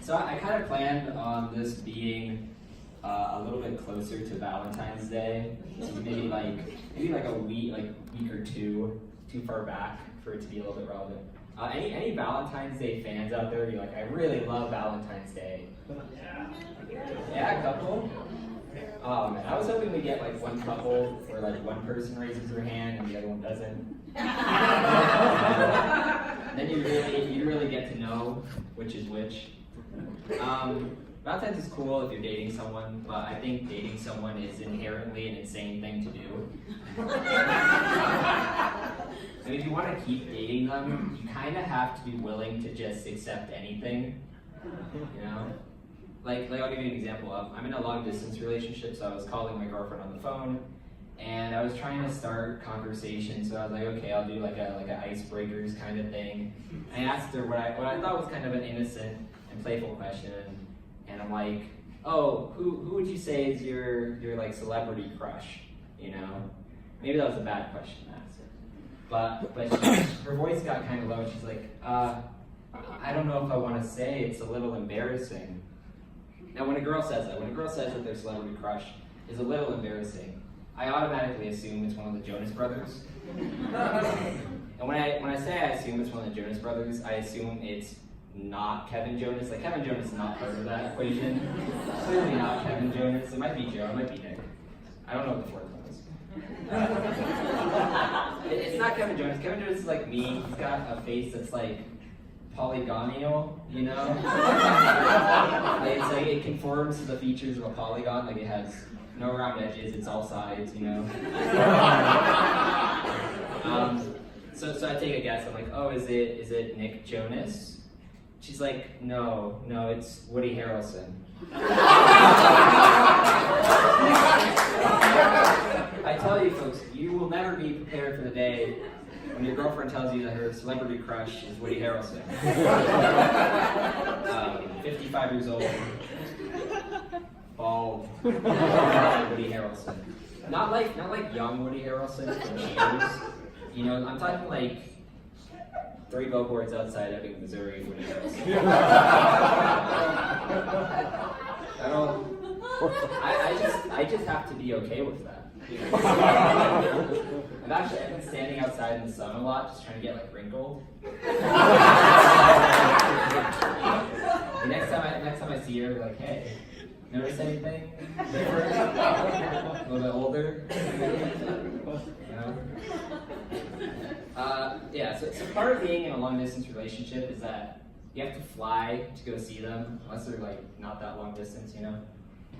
So I kind of planned on this being a little bit closer to Valentine's Day, so maybe like a week or two too far back for it to be a little bit relevant. Any Valentine's Day fans out there? You're like, I really love Valentine's Day. Yeah, a couple. I was hoping we get like one couple where like one person raises their hand and the other one doesn't. Then you really get to know which is which. Valentine's is cool if you're dating someone, but I think dating someone is inherently an insane thing to do. I mean, if you want to keep dating them, you kind of have to be willing to just accept anything, you know? Like I'll give you an example. I'm in a long distance relationship, so I was calling my girlfriend on the phone, and I was trying to start conversation. So I was like, okay, I'll do like a icebreakers kind of thing. I asked her what I thought was kind of an innocent and playful question, and I'm like, oh, who would you say is your like celebrity crush? You know, maybe that was a bad question to ask her, but her voice got kind of low, and she's like, I don't know if I want to say. It's a little embarrassing. Now, when a girl says that their celebrity crush is a little embarrassing, I automatically assume it's one of the Jonas Brothers. And when I say I assume it's one of the Jonas Brothers, I assume it's not Kevin Jonas. Like, Kevin Jonas is not part of that equation. Clearly not Kevin Jonas. It might be Joe, it might be Nick. I don't know what the fourth one is. It's not Kevin Jonas. Kevin Jonas is like me. He's got a face that's like polygonal, you know? It's like it conforms to the features of a polygon, like it has no round edges, it's all sides, you know? So I take a guess, I'm like, oh, is it Nick Jonas? She's like, no, it's Woody Harrelson. I tell you folks, you will never be prepared for the day when your girlfriend tells you that her celebrity crush is Woody Harrelson. 55 years old, bald, Woody Harrelson. Not like young Woody Harrelson from Cheers. You know, I'm talking like 3 billboards outside Ebbing, Missouri, Woody Harrelson. I just have to be okay with that. I've been standing outside in the sun a lot, just trying to get like wrinkled. The next time I see her, like, hey, notice anything different? A little bit older? You know? Yeah, so part of being in a long distance relationship is that you have to fly to go see them, unless they're like not that long distance, you know?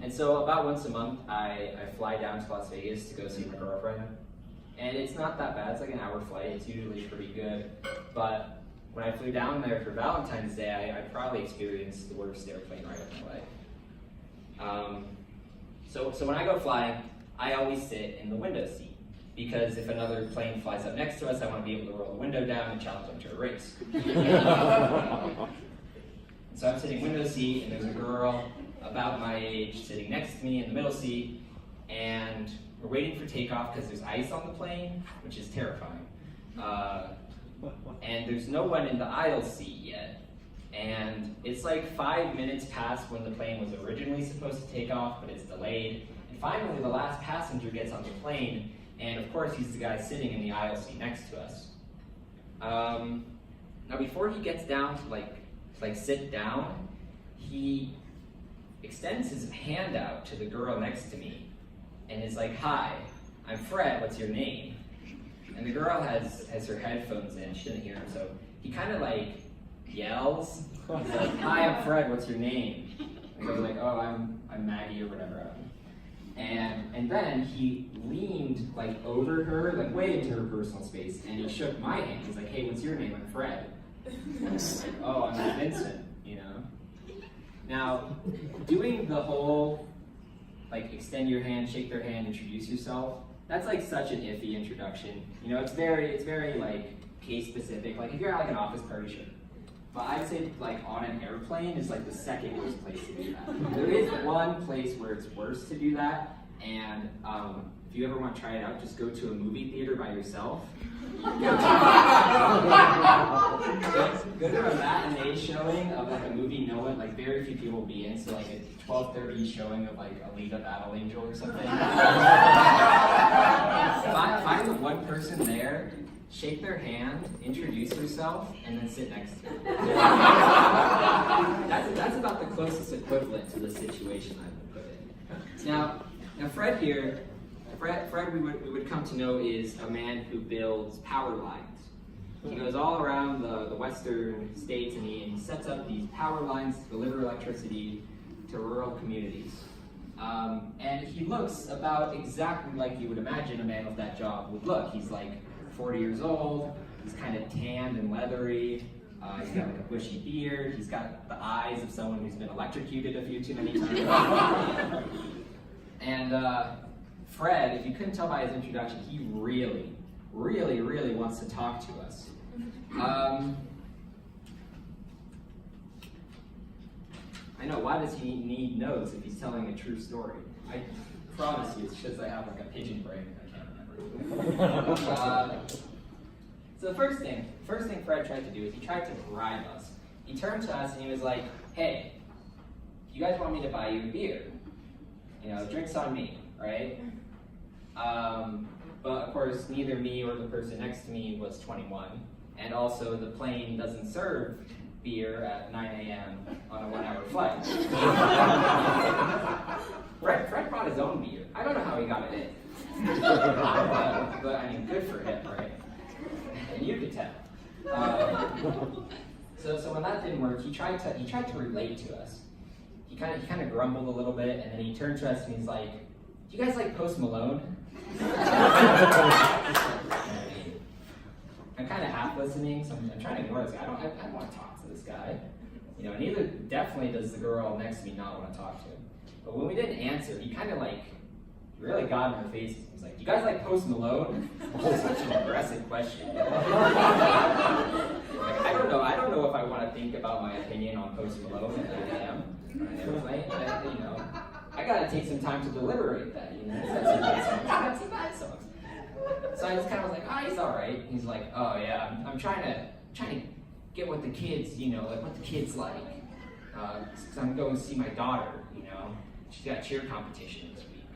And so about once a month, I fly down to Las Vegas to go see my girlfriend. And it's not that bad, it's like an hour flight, it's usually pretty good. But when I flew down there for Valentine's Day, I probably experienced the worst airplane ride of my life. So when I go flying, I always sit in the window seat. Because if another plane flies up next to us, I want to be able to roll the window down and challenge them to a race. So I'm sitting window seat, and there's a girl about my age sitting next to me in the middle seat, and we're waiting for takeoff because there's ice on the plane, which is terrifying. And there's no one in the aisle seat yet. And it's like 5 minutes past when the plane was originally supposed to take off, but it's delayed. And finally, the last passenger gets on the plane, and of course, he's the guy sitting in the aisle seat next to us. Now, before he gets down to like sit down, he extends his hand out to the girl next to me and is like, hi, I'm Fred, what's your name? And the girl has her headphones in, she didn't hear him, so he kind of like yells. He's like, hi, I'm Fred, what's your name? And the girl's like, oh, I'm Maggie or whatever. And then he leaned like over her, like way into her personal space, and he shook my hand. He's like, hey, what's your name? I'm Fred. And I was like, oh, I'm Vincent, you know? Now, doing the whole, like, extend your hand, shake their hand, introduce yourself, that's like such an iffy introduction. You know, it's very like case specific. Like if you're at like an office party, sure. But I'd say like on an airplane is like the second worst place to do that. There is one place where it's worse to do that, And if you ever want to try it out, just go to a movie theater by yourself. Go to a matinee showing of like a movie no one, like very few people will be in, so like a 12:30 showing of like Alita Battle Angel or something. Find the one person there, shake their hand, introduce yourself, and then sit next to them. That's about the closest equivalent to the situation I've been put in. Now Fred here, Fred we would come to know is a man who builds power lines. He goes all around the western states and he sets up these power lines to deliver electricity to rural communities. And he looks about exactly like you would imagine a man with that job would look. He's like 40 years old, he's kind of tanned and leathery, he's got like a bushy beard, he's got the eyes of someone who's been electrocuted a few too many times. And Fred, if you couldn't tell by his introduction, he really wants to talk to us. I know, why does he need notes if he's telling a true story? I promise you, it's because I have like a pigeon brain and I can't remember. So the first thing Fred tried to do is he tried to bribe us. He turned to us and he was like, hey, you guys want me to buy you a beer? You know, drinks on me, right? But of course, neither me or the person next to me was 21. And also, the plane doesn't serve beer at 9 a.m. on a 1-hour flight. Fred brought his own beer. I don't know how he got it in. But I mean, good for him, right? And you could tell. So when that didn't work, he tried to relate to us. He kind of grumbled a little bit, and then he turned to us and he's like, "Do you guys like Post Malone?" I'm kind of half listening, so I'm trying to ignore this guy. I don't want to talk to this guy. You know, neither definitely does the girl next to me not want to talk to him. But when we didn't answer, he kind of like really got in our faces. He was like, "You guys like Post Malone?" Such an aggressive question. Like, I don't know if I want to think about my opinion on Post Malone at 9 a.m. on an airplane. You know, I gotta take some time to deliberate that. You know, that's some good songs. That's some bad songs. So I just kind of was like, "Oh, he's all right." He's like, "Oh yeah, I'm trying to get what the kids, you know, like what the kids like. Cause I'm going to see my daughter. You know, she's got a cheer competition this week."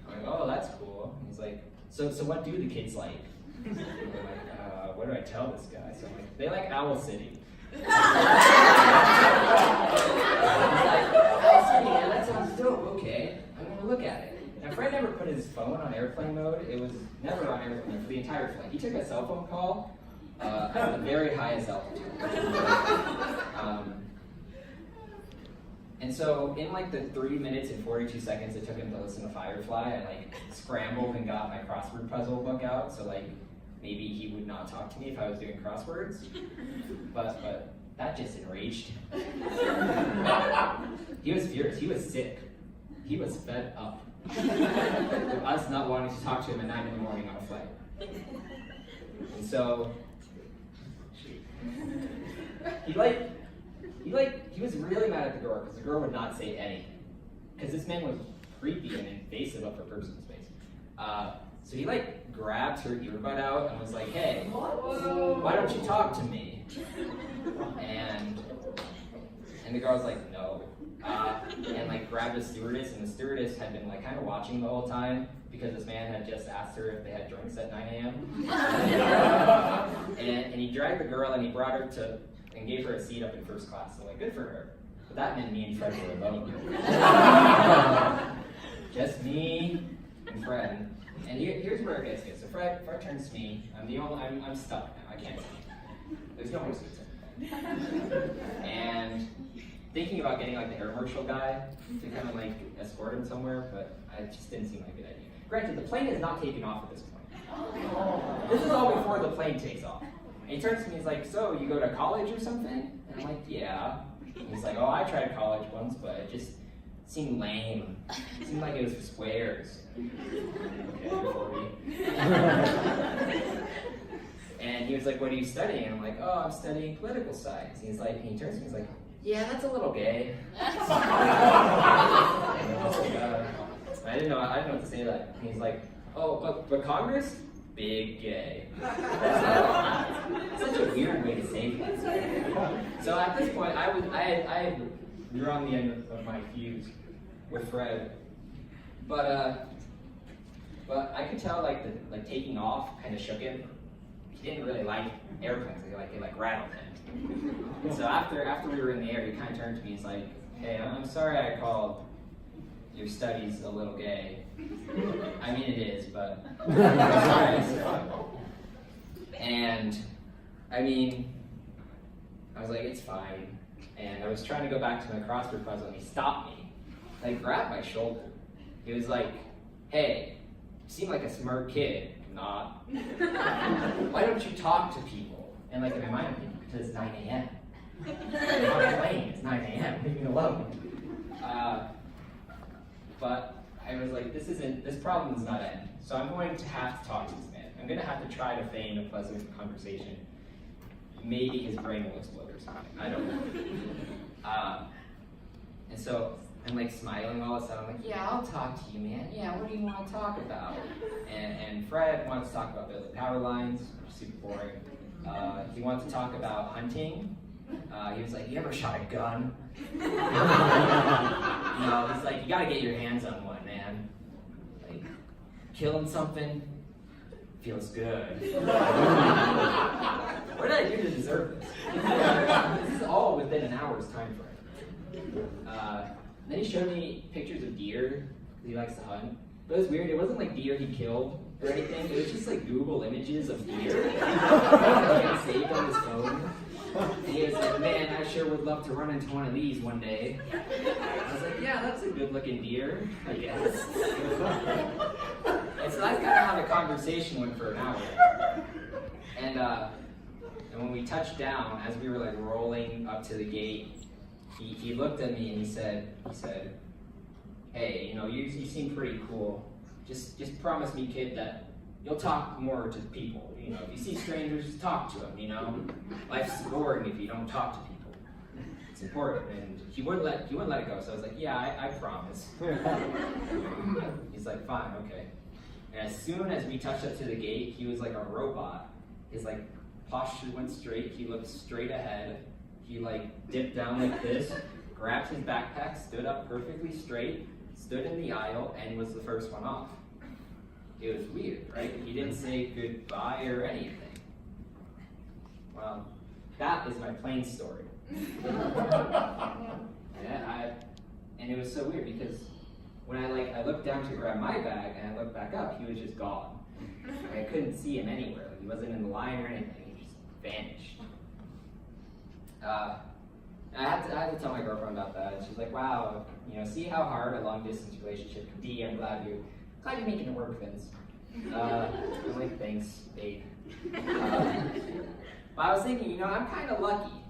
I'm like, "Oh, that's cool." And he's like, "So what do the kids like?" And I'm like, "What do I tell this guy?" So I'm like, "They like Owl City." He's like, "Owl City, yeah, that sounds dope. Okay, I'm gonna look at it." Now, Fred never put his phone on airplane mode. It was never on airplane mode for the entire flight. He took a cell phone call at the very highest altitude. And so, in like the 3 minutes and 42 seconds it took him to listen to Firefly, I like scrambled and got my crossword puzzle book out. So like maybe he would not talk to me if I was doing crosswords. But that just enraged him. He was furious. He was sick. He was fed up. With us not wanting to talk to him at 9 in the morning on a flight. And so he was really mad at the girl because the girl would not say anything. Because this man was creepy and invasive of her personal space. So he like grabbed her earbud out and was like, "Hey, why don't you talk to me?" And the girl was like, "No." And like grabbed a stewardess, and the stewardess had been like kind of watching the whole time because this man had just asked her if they had drinks at 9 a.m. and he dragged the girl and he brought her and gave her a seat up in first class. So like, good for her. But that meant me and Fred were alone. Just me and Fred. And here's where it gets good. So Fred turns to me. I'm stuck now. I can't. There's no more seats. And thinking about getting like the air marshal guy to kind of like escort him somewhere, but it just didn't seem like a good idea. Granted, the plane is not taking off at this point. This is all before the plane takes off. And he turns to me, he's like, "So, you go to college or something?" And I'm like, "Yeah." And he's like, "Oh, I tried college once, but it just seemed lame. It seemed like it was for squares." Okay, you're 40. And he was like, "What are you studying?" And I'm like, "Oh, I'm studying political science." And he turns to me, he's like, "Yeah, that's a little gay." And I was like, I didn't know what to say to that. And he's like, oh, but Congress? Big gay. Such a weird way to say that. So at this point, we were on the end of my fuse with Fred, but I could tell like taking off kind of shook him. He didn't really like airplanes. It rattled him. And so after we were in the air, he kind of turned to me. He's like, "Hey, I'm sorry I called your studies a little gay. I mean, it is, but I'm sorry." And I mean, I was like, "It's fine." And I was trying to go back to my crossword puzzle, and he stopped me, grabbed my shoulder. He was like, "Hey, you seem like a smart kid." Not. "Why don't you talk to people?" And in my mind, I'm thinking, because it's 9 a.m. I'm on a plane, it's 9 a.m. Leave me alone. But I was like, this problem does not end. So I'm going to have to talk to this man. I'm going to have to try to feign a pleasant conversation. Maybe his brain will explode or something. I don't know. And so I'm smiling all of a sudden. I'm like, "Yeah, I'll talk to you, man. Yeah, what do you want to talk about?" And Fred wants to talk about building power lines, which is super boring. He wants to talk about hunting. He was like, "You ever shot a gun?" He's like, "You gotta get your hands on one, man. Killing something feels good." What did I do to deserve this? This is all within an hour's time frame. Then he showed me pictures of deer, because he likes to hunt. But it was weird, it wasn't deer he killed or anything, it was just Google images of deer. He had saved on his phone. And he was like, "Man, I sure would love to run into one of these one day." I was like, "Yeah, that's a good looking deer, I guess." And so that's kind of how the conversation went for an hour. And when we touched down, as we were rolling up to the gate, he looked at me and he said, "Hey, you seem pretty cool. Just promise me, kid, that you'll talk more to people. If you see strangers, just talk to them. Life's boring if you don't talk to people. It's important." And he wouldn't let it go. So I was like, "Yeah, I promise." He's like, "Fine, okay." And as soon as we touched up to the gate, he was like a robot. His posture went straight. He looked straight ahead. He dipped down like this, grabbed his backpack, stood up perfectly straight, stood in the aisle, and was the first one off. It was weird, right? He didn't say goodbye or anything. Well, that is my plane story. And it was so weird because when I looked down to grab my bag and I looked back up, he was just gone. I couldn't see him anywhere. He wasn't in the line or anything. He just vanished. I had to tell my girlfriend about that, and she's like, "Wow, see how hard a long distance relationship can be. I'm glad you're making it work, Vince." I was like, "Thanks, babe." But I was thinking, I'm kind of lucky,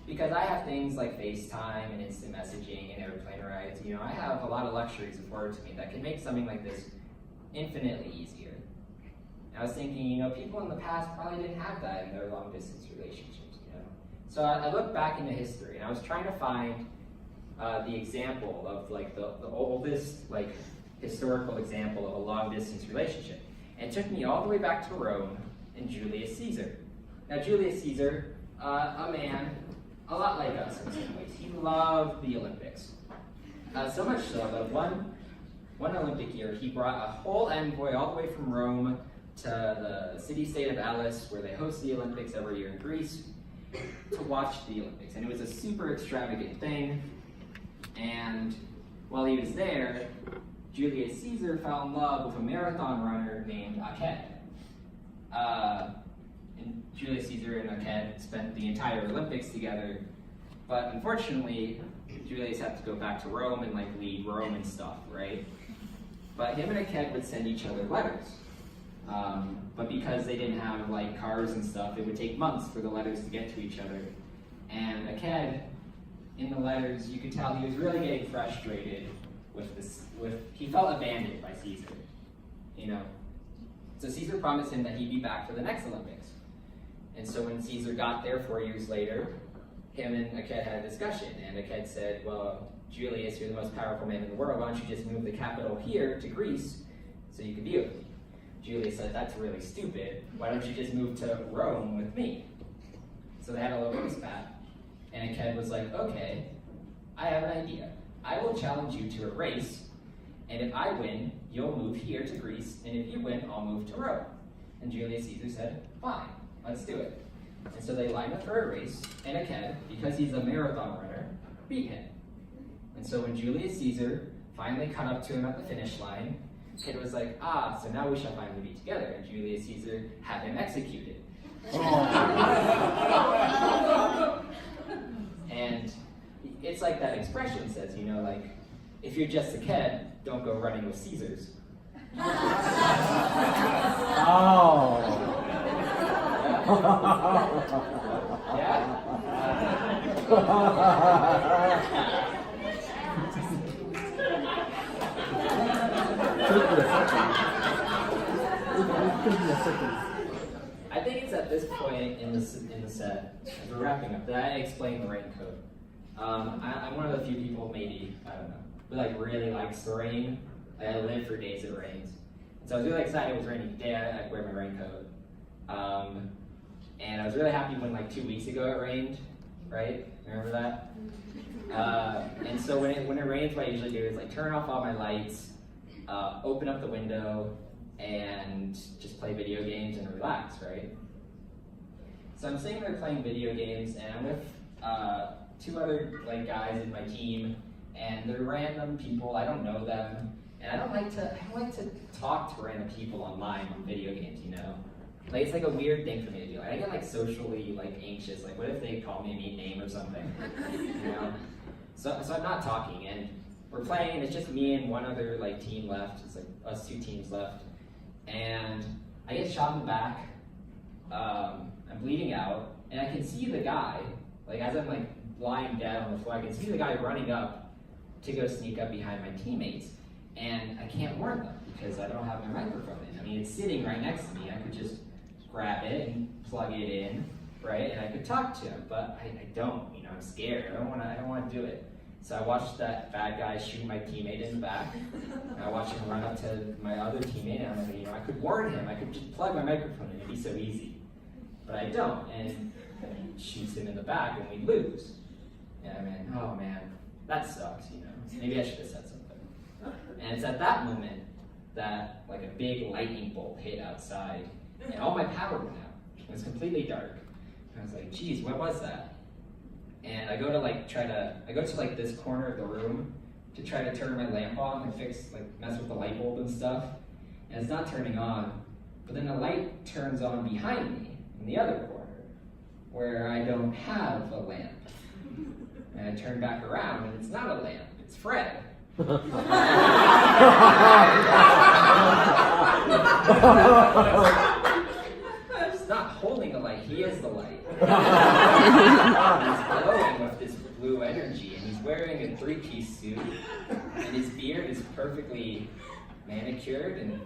because I have things like FaceTime and instant messaging and airplane rides. I have a lot of luxuries afforded to me that can make something like this infinitely easier. And I was thinking, people in the past probably didn't have that in their long distance relationships. So I looked back into history, and I was trying to find the example of the oldest historical example of a long distance relationship. And it took me all the way back to Rome and Julius Caesar. Now Julius Caesar, a man a lot like us in some ways, he loved the Olympics. So much so that one Olympic year he brought a whole envoy all the way from Rome to the city-state of Elis, where they host the Olympics every year in Greece, to watch the Olympics. And it was a super extravagant thing. And while he was there, Julius Caesar fell in love with a marathon runner named Aked. And Julius Caesar and Aked spent the entire Olympics together. But unfortunately, Julius had to go back to Rome and lead Rome and stuff, right? But him and Aked would send each other letters. But because they didn't have cars and stuff, it would take months for the letters to get to each other. And Aked, in the letters, you could tell he was really getting frustrated with this. He felt abandoned by Caesar, So Caesar promised him that he'd be back for the next Olympics. And so when Caesar got there 4 years later, him and a kid had a discussion, and a kid said, well, Julius, you're the most powerful man in the world, why don't you just move the capital here to Greece so you can be with me? Julius said, that's really stupid. Why don't you just move to Rome with me? So they had a little race bat, and a kid was like, okay, I have an idea. I will challenge you to a race, and if I win, you'll move here to Greece, and if you win, I'll move to Rome. And Julius Caesar said, fine, let's do it. And so they lined up for a race, and a kid, because he's a marathon runner, beat him. And so when Julius Caesar finally caught up to him at the finish line, Kid was like, so now we shall finally be together. And Julius Caesar had him executed. And it's like that expression says, like, if you're just a kid, don't go running with Caesars. Yeah? I think it's at this point in the set, as we're wrapping up, that I explain the raincoat. I'm one of the few people, maybe, I don't know, who really likes the rain. I live for days it rains. And so I was really excited it was raining today. I'd wear my raincoat. And I was really happy when 2 weeks ago it rained, right? Remember that? And so when it rains, what I usually do is turn off all my lights, open up the window, and just play video games and relax, right? So I'm sitting there playing video games, and I'm with two other guys in my team, and they're random people. I don't know them, and I don't like to talk to random people online on video games. It's a weird thing for me to do. I get socially anxious. What if they call me a mean name or something? So I'm not talking, and we're playing, and it's just me and one other team left. It's us two teams left, and I get shot in the back. I'm bleeding out, and I can see the guy, as I'm lying dead on the floor, I can see the guy running up to go sneak up behind my teammates, and I can't warn them because I don't have my microphone in. It's sitting right next to me. I could just grab it and plug it in, right? And I could talk to him, but I don't. I'm scared. I don't want to do it. So I watched that bad guy shoot my teammate in the back. And I watched him run up to my other teammate, and I'm like, I could warn him. I could just plug my microphone in. It'd be so easy. But I don't, and he shoots him in the back, and we lose. And oh man, that sucks. Maybe I should have said something. And it's at that moment that a big lightning bolt hit outside, and all my power went out. It was completely dark. And I was like, geez, what was that? And I go to I go to this corner of the room to try to turn my lamp on and mess with the light bulb and stuff. And it's not turning on, but then the light turns on behind me in the other corner, where I don't have a lamp. And I turn back around, and it's not a lamp, it's Fred. He's not holding a light, he is the light. He's glowing with this blue energy, and he's wearing a three-piece suit, and his beard is perfectly manicured and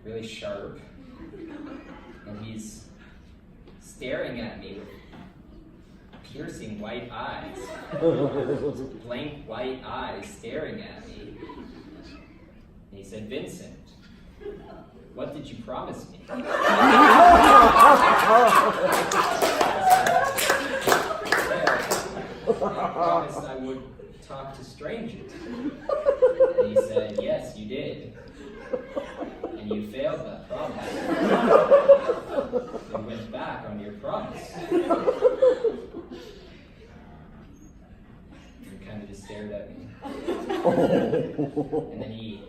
really sharp, and he's staring at me with piercing white eyes, blank white eyes staring at me. And he said, Vincent, what did you promise me? I promised I would talk to strangers. And he said, yes, you did. And you failed that promise. You went back on your promise. He kind of just stared at me. And then he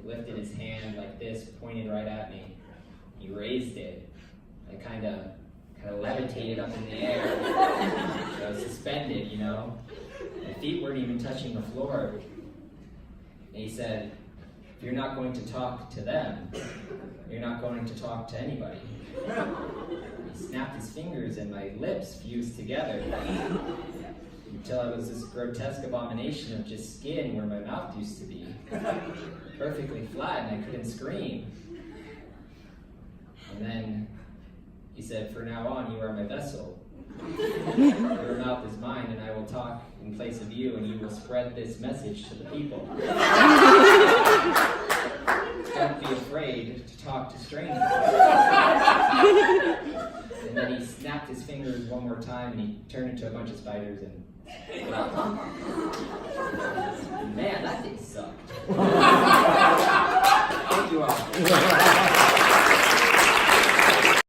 lifted his hand like this, pointed right at me. He raised it. I kind of levitated up in the air. I was suspended, My feet weren't even touching the floor. And he said, if you're not going to talk to them, you're not going to talk to anybody. He snapped his fingers and my lips fused together until I was this grotesque abomination of just skin where my mouth used to be. Perfectly flat, and I couldn't scream. And then he said, from now on, you are my vessel. Your mouth is mine, and I will talk in place of you, and you will spread this message to the people. Don't be afraid to talk to strangers. And then he snapped his fingers one more time, and he turned into a bunch of spiders, and man, that thing sucked. Thank you all.